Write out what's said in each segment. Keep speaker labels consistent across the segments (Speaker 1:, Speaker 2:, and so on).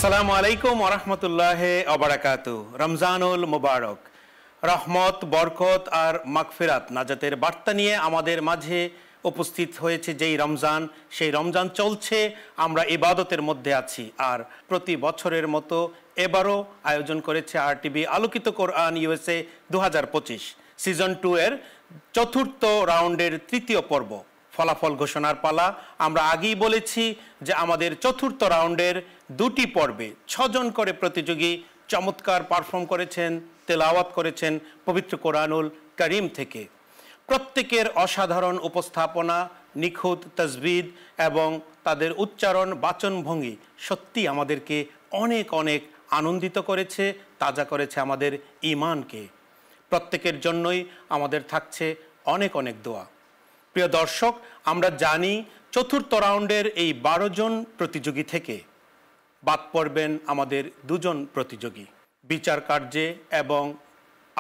Speaker 1: আসসালামু আলাইকুম ওয়া রাহমাতুল্লাহি ওয়া বারাকাতুহু। রমজানুল মুবারক, রহমত, বরকত আর মাগফিরাত, নাজাতের বার্তা নিয়ে আমাদের মাঝে উপস্থিত হয়েছে যেই রমজান, সেই রমজান চলছে, আমরা ইবাদতের মধ্যে আছি। আর প্রতি বছরের মতো এবারও আয়োজন করেছে আরটিভি আলোকিত কোরআন ইউএসএ 2025 সিজন 2 এর চতুর্থ রাউন্ডের তৃতীয় পর্ব। ফলাফল ঘোষণার পালা। আমরা আগেই বলেছি যে আমাদের চতুর্থ রাউন্ডের দুটি পর্বে 6 জন করে প্রতিযোগী চমৎকার পারফর্ম করেছেন, তেলাওয়াত করেছেন পবিত্র কোরআনুল কারীম থেকে। প্রত্যেকের অসাধারণ উপস্থাপনা, নিখুঁত তাজবিদ এবং তাদের উচ্চারণ, বাচনভঙ্গি সত্যি আমাদেরকে অনেক অনেক আনন্দিত করেছে, তাজা করেছে আমাদের ঈমানকে। প্রত্যেকের জন্যই আমাদের থাকছে অনেক অনেক দোয়া। প্রিয় দর্শক, আমরা জানি চতুর্থ রাউন্ডের এই 12 জন প্রতিযোগী থেকে বাদ পড়বেন আমাদের 2 জন প্রতিযোগী। বিচার কার্যে এবং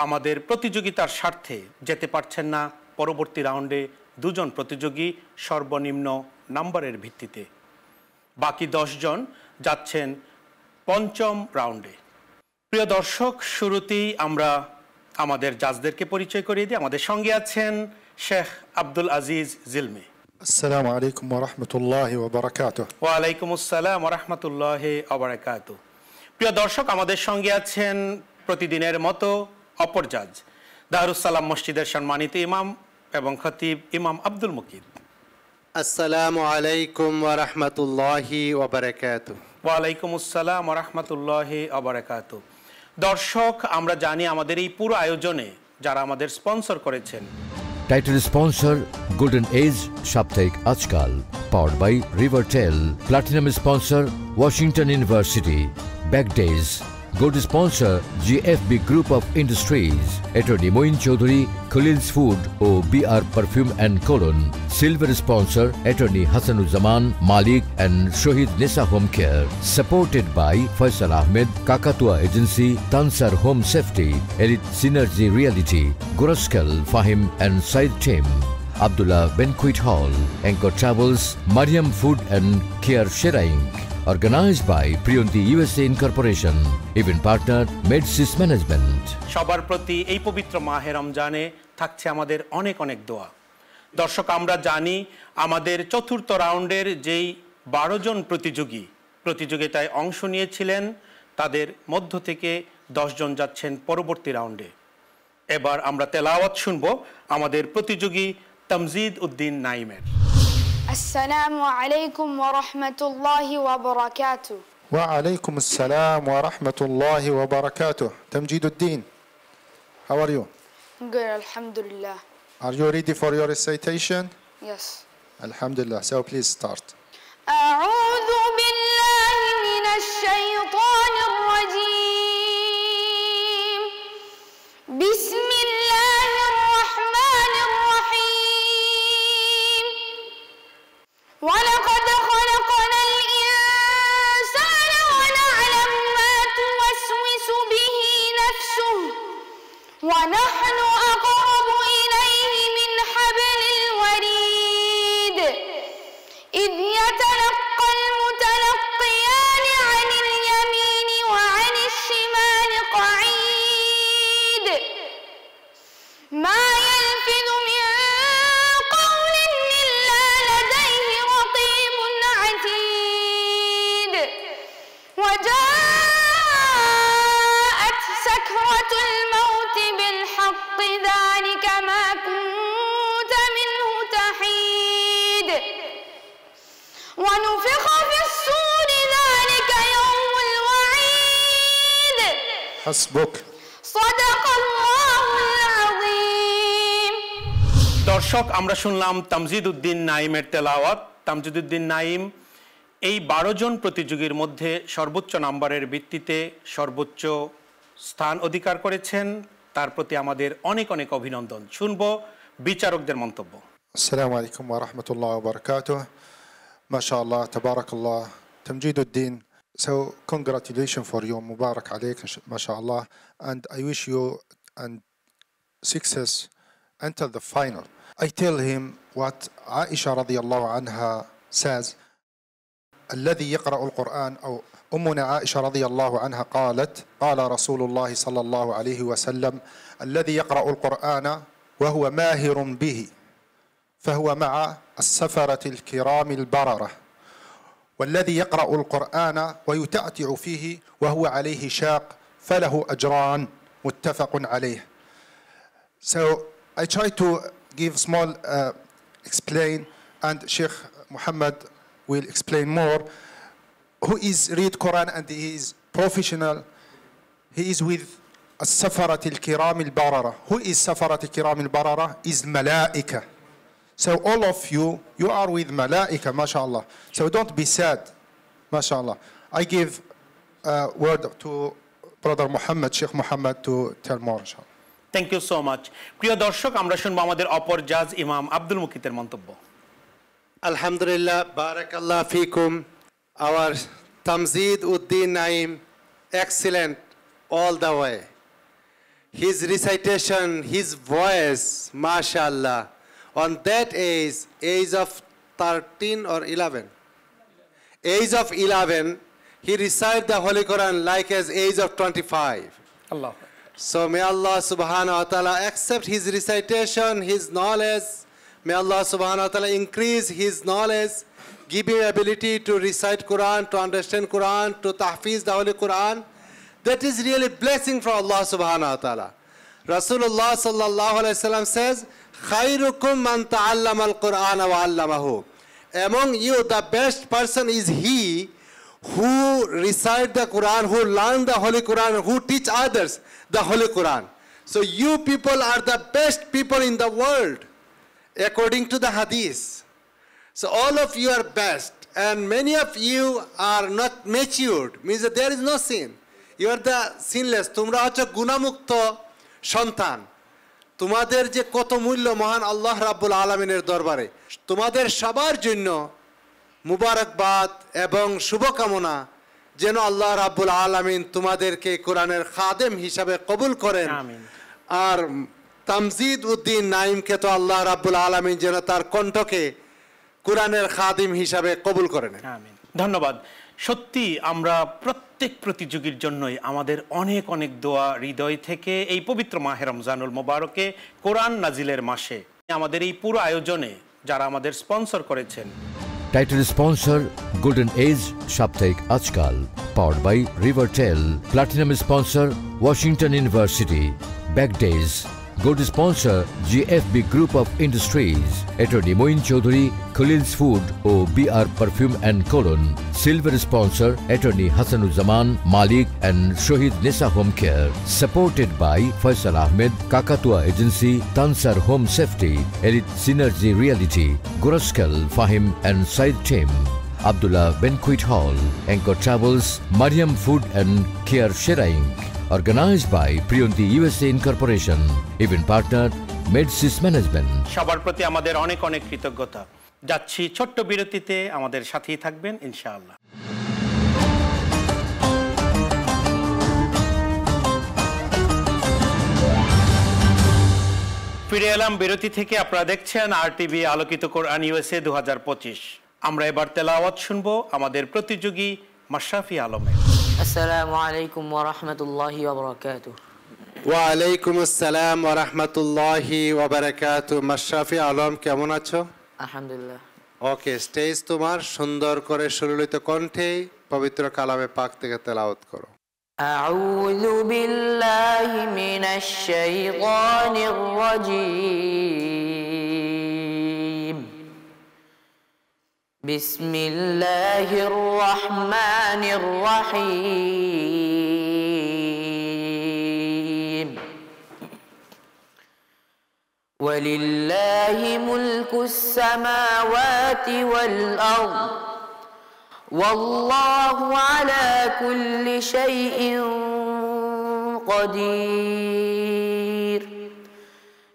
Speaker 1: আমাদের প্রতিযোগিতার স্বার্থে যেতে পারছেন না পরবর্তী রাউন্ডে 2 জন প্রতিযোগী সর্বনিম্ন নাম্বারের ভিত্তিতে। বাকি 10 জন যাচ্ছেন পঞ্চম রাউন্ডে। প্রিয় দর্শক, শুরুতেই আমরা আমাদের জাজদেরকে পরিচয় করিয়ে দিই। আমাদের সঙ্গে আছেন শেখ আব্দুল আজিজ জিলমি।
Speaker 2: আসসালামু আলাইকুম ওয়া রাহমাতুল্লাহি ওয়া বারাকাতুহু।
Speaker 1: ওয়া আলাইকুম আসসালাম ওয়া রাহমাতুল্লাহি ওয়া বারাকাতুহু। প্রিয় দর্শক, আমাদের সঙ্গে আছেন প্রতিদিনের মতো অপর জাজ, দারুস সালাম মসজিদের সম্মানিত ইমাম এবং খতিব ইমাম আব্দুল মুকিত।
Speaker 3: আসসালামু আলাইকুম ওয়া রাহমাতুল্লাহি ওয়া বারাকাতুহু।
Speaker 1: ওয়া আলাইকুম আসসালাম ওয়া রাহমাতুল্লাহি ওয়া বারাকাতুহু। দর্শক, আমরা জানি আমাদের এই পুরো আয়োজনে যারা আমাদের স্পন্সর করেছেন,
Speaker 4: Title sponsor Golden Age Saptaik Ajkal, powered by Rivertel. Platinum sponsor Washington University. Back Days. Gold sponsor GFB Group of Industries. Attorney Moin Chaudhary, Khalil's Food o BR Perfume and Cologne. Silver sponsor Attorney Hassanuzzaman Malik and Shohid Nisa Home Care. Supported by Faisal Ahmed, Kakatua Agency, Tansar Home Safety, Elite Synergy Reality, Guraskal Fahim and Said Tim. Abdullah Banquet Hall, Anchor Travels, Mariam Food and Care Sheraing. Organized by Priyonti USA Incorporation. Event partner Medsis Management.
Speaker 1: সবার প্রতি এই পবিত্র মাহে রমজানে থাকছে আমাদের অনেক অনেক দোয়া। দর্শক, আমরা জানি আমাদের চতুর্থ রাউন্ডের যেই 12 জন প্রতিযোগী প্রতিযোগিতায় অংশ নিয়েছিলেন, তাদের মধ্য থেকে 10 জন যাচ্ছেন পরবর্তী রাউন্ডে। এবার আমরা তেলাওয়াত শুনবো আমাদের প্রতিযোগী Tamjid Uddin নাইমের।
Speaker 5: السلام عليكم ورحمة الله وبركاته.
Speaker 2: وعليكم السلام ورحمة الله وبركاته. تمجيد الدين. How are you?
Speaker 5: Good, alhamdulillah.
Speaker 2: Are you ready for your recitation?
Speaker 5: Yes.
Speaker 2: Alhamdulillah. So please start.
Speaker 5: أعوذ بالله من الشيطان الرجيم. بسم الله الرحمن الرحيم. ولقد خلقنا الإنسان ونعلم ما توسوس به نفسه ونحن أقرب إليه من حبل الوريد إذ يتلقى المتلقيان عن اليمين وعن الشمال قعيد ما يلفظ من قول إلا لديه رقيب عتيد وجاءت سكرة الموت بالحق ذلك ما كنت منه تحيد ونفخ في الصور ذلك يوم الوعيد
Speaker 2: حسبك.
Speaker 5: صدق الله العظيم.
Speaker 1: দর্শক, আমরা শুনলাম তামজিদ উদ্দিন নাইমের তেলাওয়াত। তামজিদ উদ্দিন নাইম এই 12 জন প্রতিযোগীর মধ্যে সর্বোচ্চ নাম্বারের ভিত্তিতে সর্বোচ্চ স্থান অধিকার করেছেন। তার প্রতি আমাদের অনেক অনেক অভিনন্দন। শুনবো বিচারকদের মন্তব্য।
Speaker 2: السلام عليكم ورحمة الله وبركاته. ما شاء الله تبارك الله. تمجيد الدين. So congratulations for you. مبارك عليك ما شاء الله. And I wish you and success until the final. I tell him what Aisha رضي الله عنها says. الذي يقرأ القرآن أو أمنا عائشة رضي الله عنها قالت قال رسول الله صلى الله عليه وسلم الذي يقرأ القرآن وهو ماهر به فهو مع السفرة الكرام البررة والذي يقرأ القرآن ويتعتع فيه وهو عليه شاق فله أجران متفق عليه. So I try to give small explain and Sheikh Muhammad will explain more. Who is read Quran and he is professional. He is with السفرة الكرام البررة. Who is سفرة الكرام البررة? Is malaika. So all of you are with malaika, mashallah. So don't be sad, mashallah. I give word to Brother Muhammad, Sheikh Muhammad to tell more, inshallah.
Speaker 1: Thank you so much. প্রিয় দর্শক, আমরা শুনবো আমাদের অপর জাজ ইমাম আব্দুল মুকিতের মন্তব্য।
Speaker 3: Alhamdulillah, barakallah fikum. Our Tamzeed Uddin Naim, excellent all the way. His recitation, his voice, mashallah. On that age of 13 or 11. Age of 11, he recited the Holy Quran like as age of 25.
Speaker 1: Allah.
Speaker 3: So may Allah subhanahu wa ta'ala accept his recitation, his knowledge. May Allah subhanahu wa ta'ala increase his knowledge, give him ability to recite Quran, to understand Quran, to tahfiz the Holy Quran. That is really blessing from Allah subhanahu wa ta'ala. Rasulullah sallallahu alayhi wa sallam says, Khairukum man ta'allama al-Quran wa 'allamahu. Among you, the best person is he who recite the Quran, who learn the Holy Quran, who teach others the Holy Quran. So you people are the best people in the world, according to the hadith. So all of you are best, and many of you are not matured, means that there is no sin. You are the sinless. তোমরা হচ্ছে গুনাহমুক্ত সন্তান। তোমাদের যে কত মূল্য মহান আল্লাহ রাব্বুল আলামিনের দরবারে। তোমাদের সবার জন্য মুবারকবাদ এবং শুভকামনা যেন আল্লাহ রাব্বুল আলামিন তোমাদেরকে কোরআনের খাদেম হিসাবে কবুল করেন।
Speaker 1: আমিন।
Speaker 3: আর তামজিদ উদ্দিন নাইমকে তো আল্লাহ রাব্বুল আলামিন যেন তার কণ্ঠকে কোরআনের খাদিম হিসাবে কবুল করেন।
Speaker 1: আমিন। ধন্যবাদ। সত্যি আমরা প্রত্যেক প্রতিযোগীর জন্যই আমাদের অনেক অনেক দোয়া হৃদয় থেকে এই পবিত্র মাহে রমজানুল মোবারকে কোরআন নাজিলের মাসে আমাদের এই পুরো আয়োজনে যারা আমাদের স্পন্সর করেছেন।
Speaker 4: Title sponsor Golden Age Shaptaik Ajkal, powered by Rivertel. Platinum sponsor Washington University. Back Days. Gold sponsor GFB Group of Industries. Attorney Moin Chaudhary, Khalil's Food o BR Perfume and Cologne. Silver sponsor Attorney Hassanuzzaman Malik and Shohid Nisa Home Care. Supported by Faisal Ahmed, Kakatua Agency, Tansar Home Safety, Elite Synergy Reality, Guraskel Fahim and Said Tim. Abdullah Benquet Hall, Anchor Travels, Mariam Food and Care Sheraing. Organized by Priyonti USA Incorporation. Event partner Medsys Management.
Speaker 1: সবার প্রতি আমাদের অনেক অনেক কৃতজ্ঞতা। যাচ্ছি ছোট্ট বিরতিতে, আমাদের সাথেই থাকবেন ইনশাআল্লাহ। ফিরে এলাম বিরতি থেকে। আপনারা দেখছেন RTV আলোকিত কোরআন USA 2025। আমরা এবার তেলাওয়াত শুনবো আমাদের প্রতিযোগী মাশরাফি আলমের।
Speaker 6: আসসালামু আলাইকুম ওয়া রাহমাতুল্লাহি ওয়া বারাকাতুহু।
Speaker 3: ওয়া আলাইকুম আসসালাম ওয়া রাহমাতুল্লাহি ওয়া বারাকাতুহু। মাশরাফি আলম, কেমন আছো?
Speaker 6: আলহামদুলিল্লাহ।
Speaker 3: ওকে, স্টেজ তোমার। সুন্দর করে সুললিত কণ্ঠে পবিত্র কালামে পাক থেকে তেলাওয়াত করো।
Speaker 6: আউযু বিল্লাহি মিনাশ শাইতানির রাজীম। বিসমিল্লাহির রহমানির রহিম। ওয়ালিল্লাহি মুলকুস সামাওয়াতি ওয়াল আরদ ওয়াল্লাহু আলা কুল্লি শাইইন قدير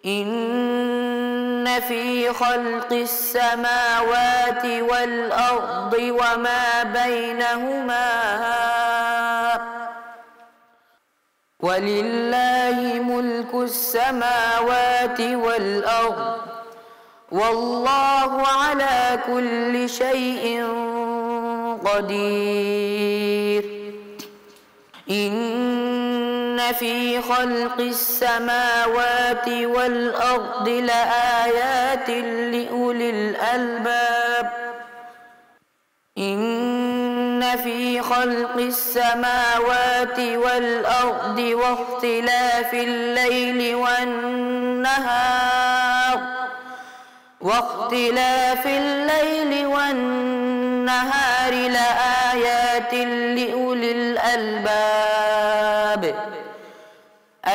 Speaker 6: إن في خلق السماوات والأرض وما بينهما ولله ملك السماوات والأرض والله على كل شيء قدير إن في خلق السماوات والأرض لآيات لأولي الألباب إن في خلق السماوات والأرض واختلاف الليل والنهار لآيات لأولي الألباب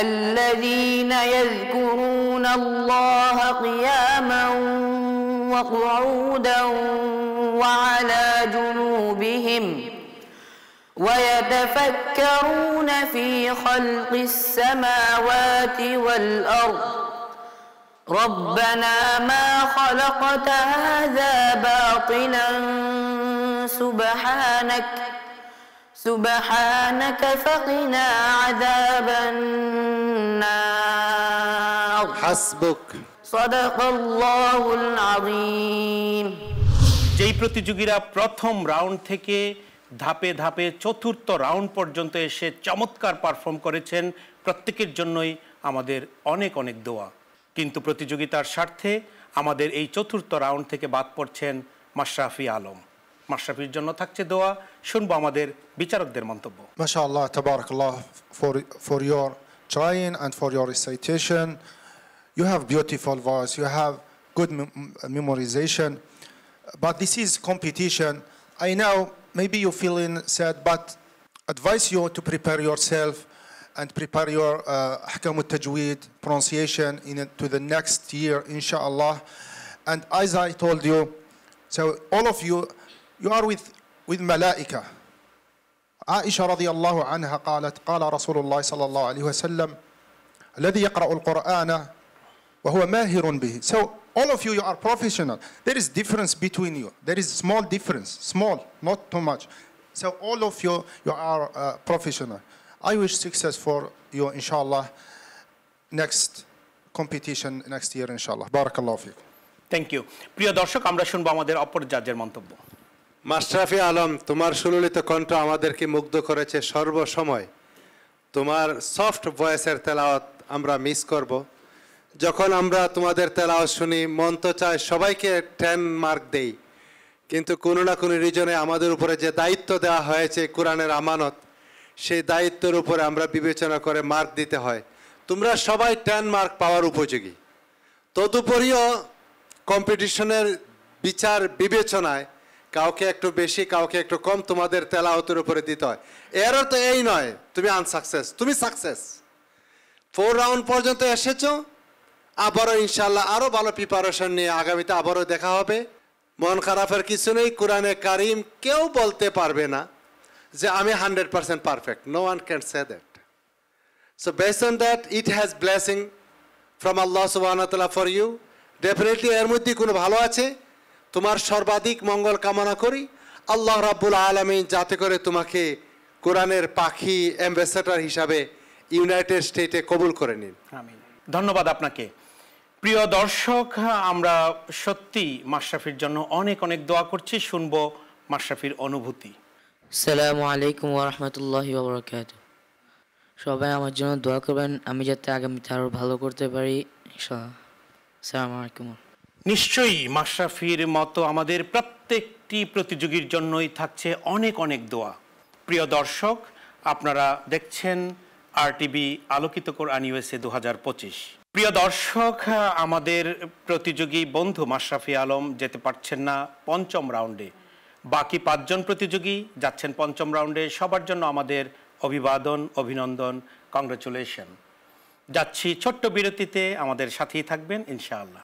Speaker 6: الذين يذكرون الله قياما وقعودا وعلى جنوبهم ويتفكرون في خلق السماوات والأرض ربنا ما خلقت هذا باطلا سبحانك فقنا عذاب النار
Speaker 3: حسبك
Speaker 6: صدق الله العظيم
Speaker 1: যেই প্রতিযোগীরা প্রথম রাউন্ড থেকে ধাপে ধাপে চতুর্থ রাউন্ড পর্যন্ত এসে চমৎকার পারফর্ম করেছেন, প্রত্যেকের জন্যই আমাদের অনেক অনেক দোয়া। কিন্তু প্রতিযোগিতার স্বার্থে আমাদের এই চতুর্থ রাউন্ড থেকে বাদ পড়ছেন মাশরাফি আলম। মাশরাফির জন্য থাকছে দোয়া, শুনবো আমাদের বিচারকদের মন্তব্য।
Speaker 2: MashaAllah, tabarakallah for your trying and for your recitation. You have beautiful voice, you have good memorization, but this is competition. I know maybe you feeling sad, but advise you to prepare yourself and prepare your ahkam al-tajweed pronunciation to the next year, inshallah. And as I told you, so all of you are with malaika. عائشة رضي الله عنها قالت قال رسول الله صلى الله عليه وسلم الذي يقرأ القرآن وهو ماهر به. So all of you are professional. There is difference between you. There is small difference, small, not too much. So all of you are professional. I wish success for you, inshallah. Next competition next year, inshallah. Barakallahu fikum.
Speaker 1: Thank you. প্রিয় দর্শক, আমরা শুনবো আমাদের অপর জাজের মন্তব্য।
Speaker 3: মাশরাফি আলম, তোমার সুললিত কণ্ঠ আমাদেরকে মুগ্ধ করেছে সর্বসময়। তোমার সফট ভয়েসের তেলাওয়াত আমরা মিস করব। যখন আমরা তোমাদের তেলাওয়াত শুনি মন তো চায় সবাইকে 10 মার্ক দেই, কিন্তু কোনো না কোনো রিজনে আমাদের উপরে যে দায়িত্ব দেওয়া হয়েছে কোরআনের আমানত, সেই দায়িত্বের উপরে আমরা বিবেচনা করে মার্ক দিতে হয়। তোমরা সবাই 10 মার্ক পাওয়ার উপযোগী। তদুপরিও কম্পিটিশনের বিচার বিবেচনায় কাউকে একটু বেশি কাউকে একটু কম তোমাদের তেলাওয়াতের উপরে দিতে হয়। এর অর্থ এই নয় তুমি আনসাকসেস, তুমি সাকসেস। 4 রাউন্ড পর্যন্ত এসেছো, আবারও ইনশাল্লাহ আরও ভালো প্রিপারেশন নিয়ে আগামীতে আবারও দেখা হবে। মন খারাপের কিছু নেই। কোরআনে কারিম কেউ বলতে পারবে না যে আমি 100% perfect. No one can say that. So based on that it has blessing from আল্লাহ সুবহানাহু ওয়া তাআলা ফর ইউ। ডেফিনেটলি এর মধ্যে কোনো ভালো আছে। তোমার সর্বাধিক মঙ্গল কামনা করি। আল্লাহ রাব্বুল আলামিন যাতে করে তোমাকে কোরআনের পাখি অ্যাম্বাসেডর হিসাবে ইউনাইটেড স্টেটে কবুল করে নিন।
Speaker 1: আমিন। ধন্যবাদ আপনাকে। প্রিয় দর্শক, আমরা সত্যি মাশরাফির জন্য অনেক অনেক দোয়া করছি। শুনবো মাশরাফির অনুভূতি।
Speaker 6: আসসালামু আলাইকুম ওয়া রাহমাতুল্লাহি ওয়া বারাকাতুহু। সবাই আমার জন্য দোয়া করবেন, আমি যাতে আগামীতে আরও ভালো করতে পারি ইনশাআল্লাহ। আসসালামু আলাইকুম।
Speaker 1: নিশ্চয়ই মাশরাফির মতো আমাদের প্রত্যেকটি প্রতিযোগীর জন্যই থাকছে অনেক অনেক দোয়া। প্রিয় দর্শক, আপনারা দেখছেন RTV আলোকিত কোরআন USA 2025। প্রিয় দর্শক, আমাদের প্রতিযোগী বন্ধু মাশরাফি আলম যেতে পারছেন না পঞ্চম রাউন্ডে। বাকি 5 জন প্রতিযোগী যাচ্ছেন পঞ্চম রাউন্ডে। সবার জন্য আমাদের অভিবাদন, অভিনন্দন, কংগ্রেচুলেশন। যাচ্ছি ছোট্ট বিরতিতে, আমাদের সাথেই থাকবেন ইনশাআল্লাহ।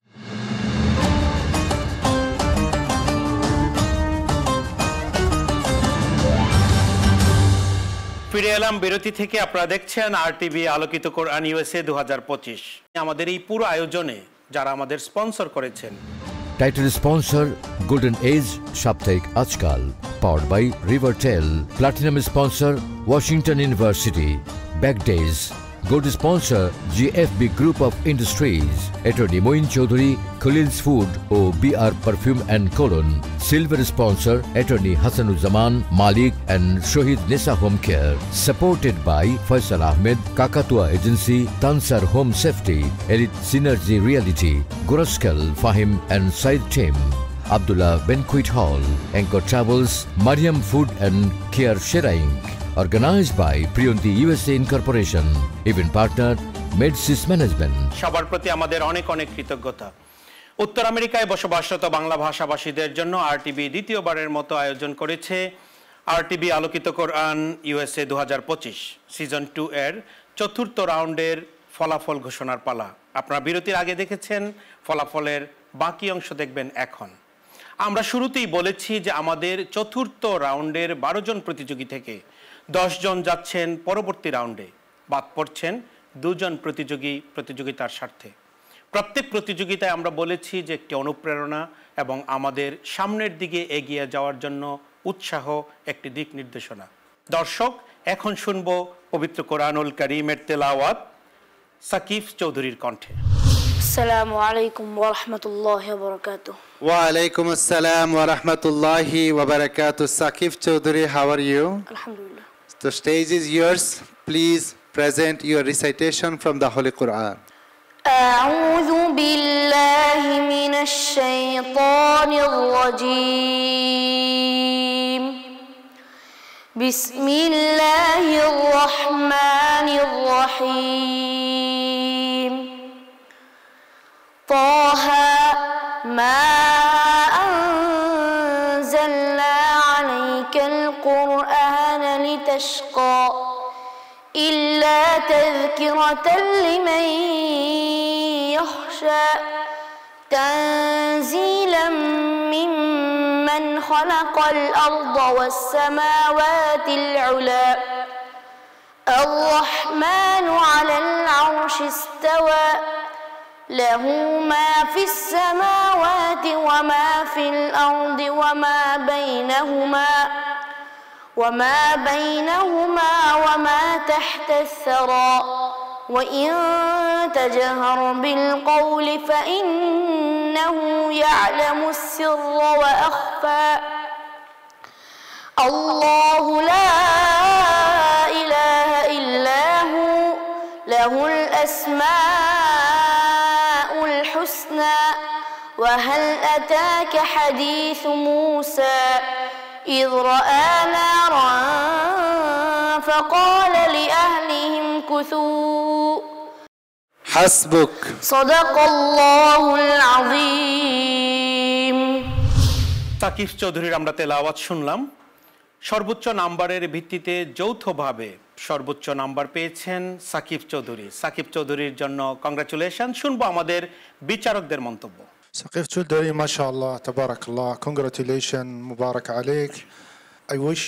Speaker 1: ফিরে এলাম বিরতি থেকে। আপনারা দেখছেন RTV আলোকিত কোরআন USA 2025। আমাদের এই পুরো আয়োজনে যারা আমাদের স্পন্সর করেছেন,
Speaker 4: টাইটেল স্পন্সর গোল্ডেন এজ সাপ্তাহিক আজকাল, powered by Rivertel. Platinum sponsor Washington University, back days, Good sponsor GFB Group of Industries, Attorney Moin Chaudhary, Khalil's Food ও BR Perfume and Cologne. Silver sponsor Attorney Hasanuzzaman Malik and Shohid Nisa Home Care. Supported by Faisal Ahmed, Kakatua Agency, Tansar Home Safety, Elite Synergy Reality, Guraskel Fahim and Said Tim. Abdullah Banquet Hall, Anchor Travels, Mariam Food and Care Sheraing. Organized by Priyonti USA Incorporation. Event partner Medsis Management.
Speaker 1: সবার প্রতি আমাদের অনেক অনেক কৃতজ্ঞতা। উত্তর আমেরিকায় বসবাসরত বাংলা ভাষাভাষীদের জন্য আরটিভি দ্বিতীয়বারের মতো আয়োজন করেছে আরটিভি আলোকিত কোরআন ইউএসএ 2025 সিজন 2 এর চতুর্থ রাউন্ডের ফলাফল ঘোষণার পালা। আপনারা বিরতির আগে দেখেছেন, ফলাফলের বাকি অংশ দেখবেন এখন। আমরা শুরুতেই বলেছি যে আমাদের চতুর্থ রাউন্ডের 12 জন প্রতিযোগী থেকে 10 জন যাচ্ছেন পরবর্তী রাউন্ডে, বাদ পড়ছেন 2 জন প্রতিযোগী প্রতিযোগিতার স্বার্থে। প্রত্যেক প্রতিযোগিতায় আমরা বলেছি যে একটি অনুপ্রেরণা এবং আমাদের সামনের দিকে এগিয়ে যাওয়ার জন্য উৎসাহ, একটি দিক নির্দেশনা। দর্শক, এখন শুনব পবিত্র কোরআনুল কারীমের তেলাওয়াত সাকিফ চৌধুরীর কণ্ঠে।
Speaker 5: আসসালামু আলাইকুম ওয়া রাহমাতুল্লাহি ওয়া বারাকাতুহু।
Speaker 3: Wa alaikum assalam wa rahmatullahi wa barakatuh. Sakif Chaudhary, how are you?
Speaker 5: আলহামদুলিল্লাহ।
Speaker 3: The stage is yours. Please present your recitation from the Holy Quran.
Speaker 5: أعوذ بالله من الشيطان الرجيم. بسم الله الرحمن الرحيم. طه ما أنزلنا عليك القرآن لتشقى إلا تذكرة لمن يخشى تنزيلا ممن خلق الأرض والسماوات العلى الرحمن على العرش استوى له ما في السماوات وما في الأرض وما بينهما وما تحت الثرى وإن تجهر بالقول فإنه يعلم السر وأخفى الله لا إله إلا هو له الأسماء الحسنى وهل أتاك حديث موسى إذ رأى نارا فقال لأهلهم كثوا
Speaker 3: حسبك.
Speaker 5: صدق الله العظيم.
Speaker 1: Thaqif চৌধুরীর আমরা তেলাওয়াত শুনলাম। সর্বোচ্চ নাম্বারের ভিত্তিতে যৌথভাবে সর্বোচ্চ নাম্বার পেয়েছেন সাকিব চৌধুরী। সাকিব চৌধুরীর জন্য কংগ্রাচুলেশন। শুনবো আমাদের বিচারকদের মন্তব্য।
Speaker 2: Sakif Chaudhary, mashallah, tabarakallah, congratulations, mubarak alaik. I wish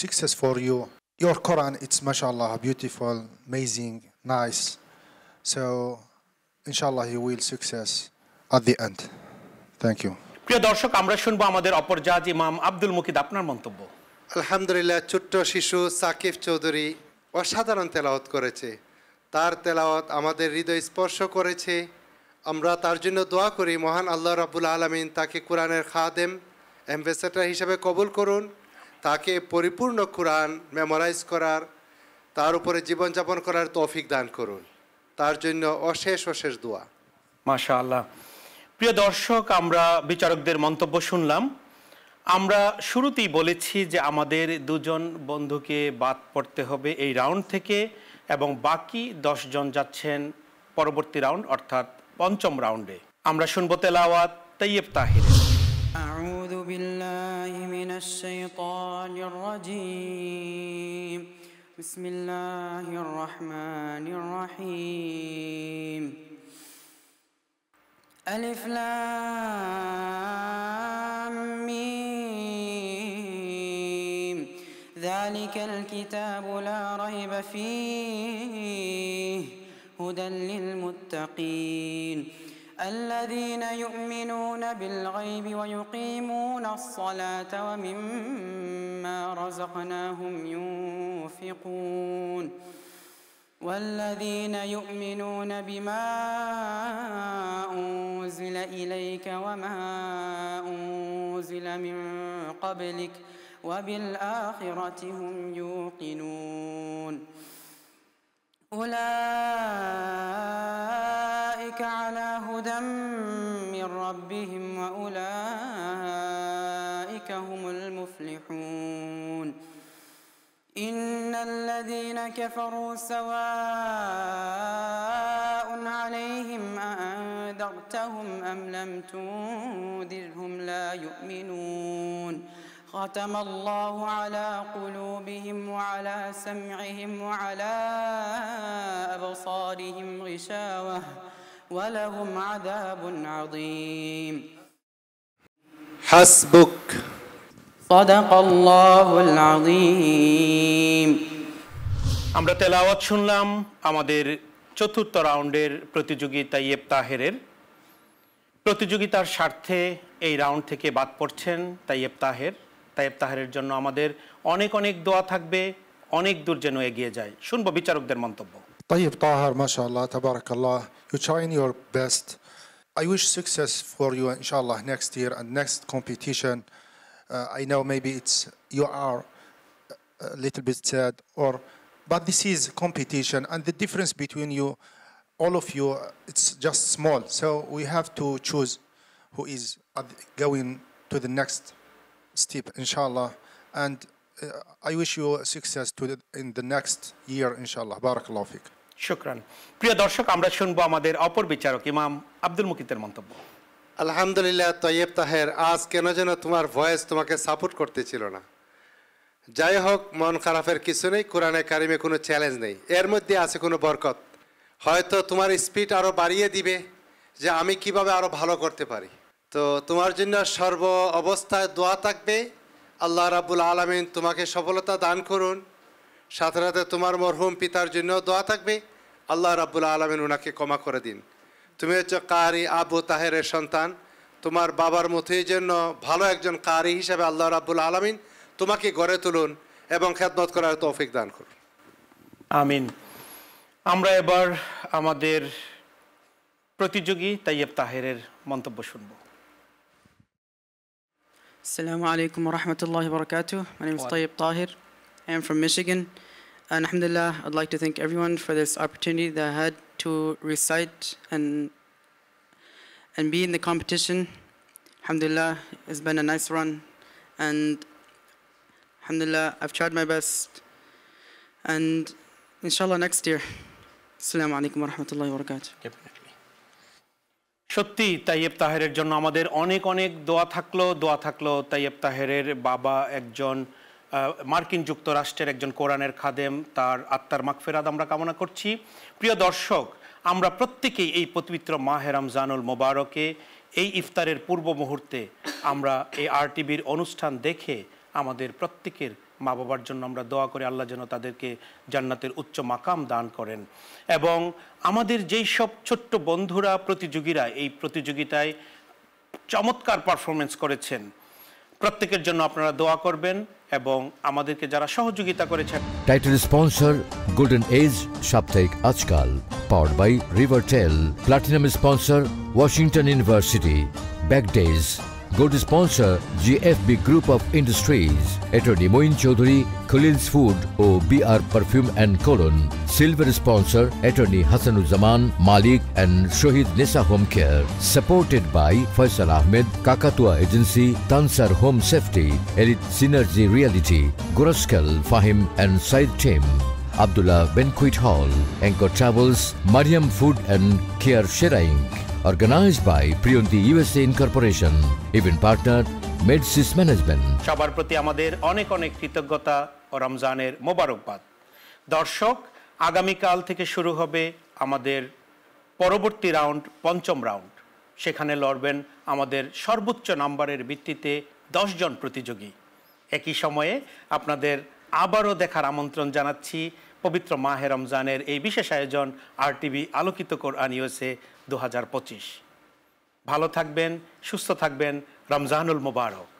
Speaker 2: success for you. Your Quran, it's mashallah, beautiful, amazing, nice. So, inshallah, you will success at the end. Thank you.
Speaker 1: প্রিয় দর্শক, আমরা শুনবো আমাদের অপর জাজ ইমাম আব্দুল মুকিদ, আপনার মন্তব্য।
Speaker 3: আলহামদুলিল্লাহ, ছোট্ট শিশু সাকিব চৌধুরী অসাধারণ তেলাওয়াত করেছে। তার তেলাওয়াত আমাদের হৃদয় স্পর্শ করেছে। আমরা তার জন্য দোয়া করি, মহান আল্লাহ রাব্বুল আলামিন তাকে কোরআনের খাদেম, অ্যাম্বাসেডর হিসেবে কবুল করুন। তাকে পরিপূর্ণ কোরআন মেমোরাইজ করার, তার উপরে জীবনযাপন করার তৌফিক দান করুন। তার জন্য অশেষ অশেষ দোয়া।
Speaker 1: মাশাআল্লাহ। প্রিয় দর্শক, আমরা বিচারকদের মন্তব্য শুনলাম। আমরা শুরুতেই বলেছি যে আমাদের 2 জন বন্ধুকে বাদ পড়তে হবে এই রাউন্ড থেকে এবং বাকি 10 জন যাচ্ছেন পরবর্তী রাউন্ড অর্থাৎ পঞ্চম রাউন্ডে। আমরা শুনবো তেলাওয়াত তাইয়েব তাহিরের।
Speaker 7: আউযু বিল্লাহি মিনাশ শাইতানির রাজীম। বিসমিল্লাহির রহমানির রহিম। আলিফ লাম মিম। যালিকাল কিতাবু লা রাইবা ফীহি হুদাল লিল মুত্তাকিন الذين يؤمنون بالغيب ويقيمون الصلاة ومما رزقناهم ينفقون والذين يؤمنون بما أنزل إليك وما أنزل من قبلك وبالآخرة هم يوقنون أولئك على هدى من ربهم وأولئك هم المفلحون إن الذين كفروا سواء عليهم أأنذرتهم أم لم تنذرهم لا يؤمنون ختم الله على قلوبهم وعلى سمعهم وعلى أبصارهم غشاوة ولهم عذاب عظيم
Speaker 3: حسبك
Speaker 7: صدق الله العظيم
Speaker 1: আমরা তেলাওয়াত শুনলাম আমাদের চতুর্থ রাউন্ডের প্রতিযোগী তাইয়েব তাহেরের। প্রতিযোগিতার স্বার্থে এই রাউন্ড থেকে বাদ পড়ছেন তাইয়েব তাহের। তাইয়েব তাহেরের জন্য আমাদের অনেক অনেক দোয়া থাকবে, অনেক দূর যেন এগিয়ে যায়। শুনবো বিচারকদের মন্তব্য।
Speaker 2: طيب طاهر ما شاء الله تبارك الله, you trying your best. I wish success for you inshallah next year and next competition. I know maybe it's you are a little bit sad but this is competition and the difference between you, all of you, it's just small. So we have to choose who is going to the next step inshallah, and I wish you success in the next year inshallah. Barakallahu fik.
Speaker 1: শুকরান। প্রিয় দর্শক, আমরা শুনবো আমাদের অপর বিচারক ইমাম আব্দুল মুকিতের মন্তব্য।
Speaker 3: আলহামদুলিল্লাহ তাইয়েব তাহের, আজ কেন যেন তোমার ভয়েস তোমাকে সাপোর্ট করতেছিল না। যাই হোক, মন খারাপের কিছু নেই, কোরআনে কারিমে কোনো চ্যালেঞ্জ নেই, এর মধ্যে আছে কোনো বরকত। হয়তো তোমার স্পিড আরও বাড়িয়ে দিবে যে আমি কিভাবে আরও ভালো করতে পারি। তো তোমার জন্য সর্ব অবস্থায় দোয়া থাকবে, আল্লাহ রাব্বুল আলামিন তোমাকে সফলতা দান করুন। সাথে সাথে তোমার মরহুম পিতার জন্য দোয়া থাকবে, আল্লাহ রাব্বুল আলামিন ওনাকে ক্ষমা করে দিন। তুমি হচ্ছে কারি আবু তাহেরের সন্তান, তোমার বাবার মতোই জন্য ভালো একজন কারি হিসাবে আল্লাহ রাব্বুল আলামিন তোমাকে গড়ে তুলুন এবং খেদমত করার তৌফিক দান করুন।
Speaker 1: আমিন। আমরা এবার আমাদের প্রতিযোগী তাইয়েব তাহেরের মন্তব্য শুনবো।
Speaker 7: Assalamu alaikum wa rahmatullahi wa barakatuh. My name is Tayyib Tahir. I am from Michigan. And alhamdulillah, I'd like to thank everyone for this opportunity that I had to recite and be in the competition. Alhamdulillah, it's been a nice run. And alhamdulillah, I've tried my best. And inshallah next year. Assalamu alaikum wa rahmatullahi wa barakatuh.
Speaker 1: সত্যি Tayyip তাহেরের জন্য আমাদের অনেক অনেক দোয়া থাকলো। Tayyip তাহেরের বাবা একজন মার্কিন যুক্তরাষ্ট্রের একজন কোরআনের খাদেম, তার আত্মার মাগফিরাত আমরা কামনা করছি। প্রিয় দর্শক, আমরা প্রত্যেকেই এই পবিত্র মাহে রমজানুল মোবারকে এই ইফতারের পূর্ব মুহূর্তে আমরা এই আরটিভির অনুষ্ঠান দেখে আমাদের প্রত্যেকের মা বাবার জন্য আমরা দোয়া করি আল্লাহ যেন তাদেরকে জান্নাতের উচ্চ মাকাম দান করেন। এবং আমাদের যেই সব ছোট্ট বন্ধুরা প্রতিযোগীরা এই প্রতিযোগিতায় চমৎকার পারফরমেন্স করেছেন, প্রত্যেকের জন্য আপনারা দোয়া করবেন এবং আমাদেরকে যারা সহযোগিতা করেছেন।
Speaker 4: টাইটেল স্পন্সর গোল্ডেন এজ সাপ্তাহিক আজকাল, powered by Rivertel. Platinum sponsor Washington University. Back days gold sponsor GFB group of industries. Attorney Moin Chowdhury, Khalils food ও BR perfume and cologne. Silver sponsor attorney Hasanuzzaman Malik and Shahid Nesa home care. Supported by Faisal Ahmed, Kakatua agency, Tansar home safety, elite synergy reality, গোরস্কেল Fahim and Saeed team, Abdullah Banquet Hall, Anchor Travels, Mariam Food and Care Shera Inc. Organized by Priyonti USA Incorporation. Event partner Medsis Management.
Speaker 1: সবার প্রতি আমাদের অনেক অনেক কৃতজ্ঞতা ও রমজানের মোবারকবাদ। দর্শক, আগামীকাল থেকে শুরু হবে আমাদের পরবর্তী রাউন্ড, পঞ্চম রাউন্ড। সেখানে লড়বেন আমাদের সর্বোচ্চ নাম্বারের ভিত্তিতে 10 জন প্রতিযোগী। একই সময়ে আপনাদের আবারও দেখার আমন্ত্রণ জানাচ্ছি পবিত্র মাহে রমজানের এই বিশেষ আয়োজন RTV আলোকিত কোরআন USA 2025। ভালো থাকবেন, সুস্থ থাকবেন। রমজানুল মোবারক।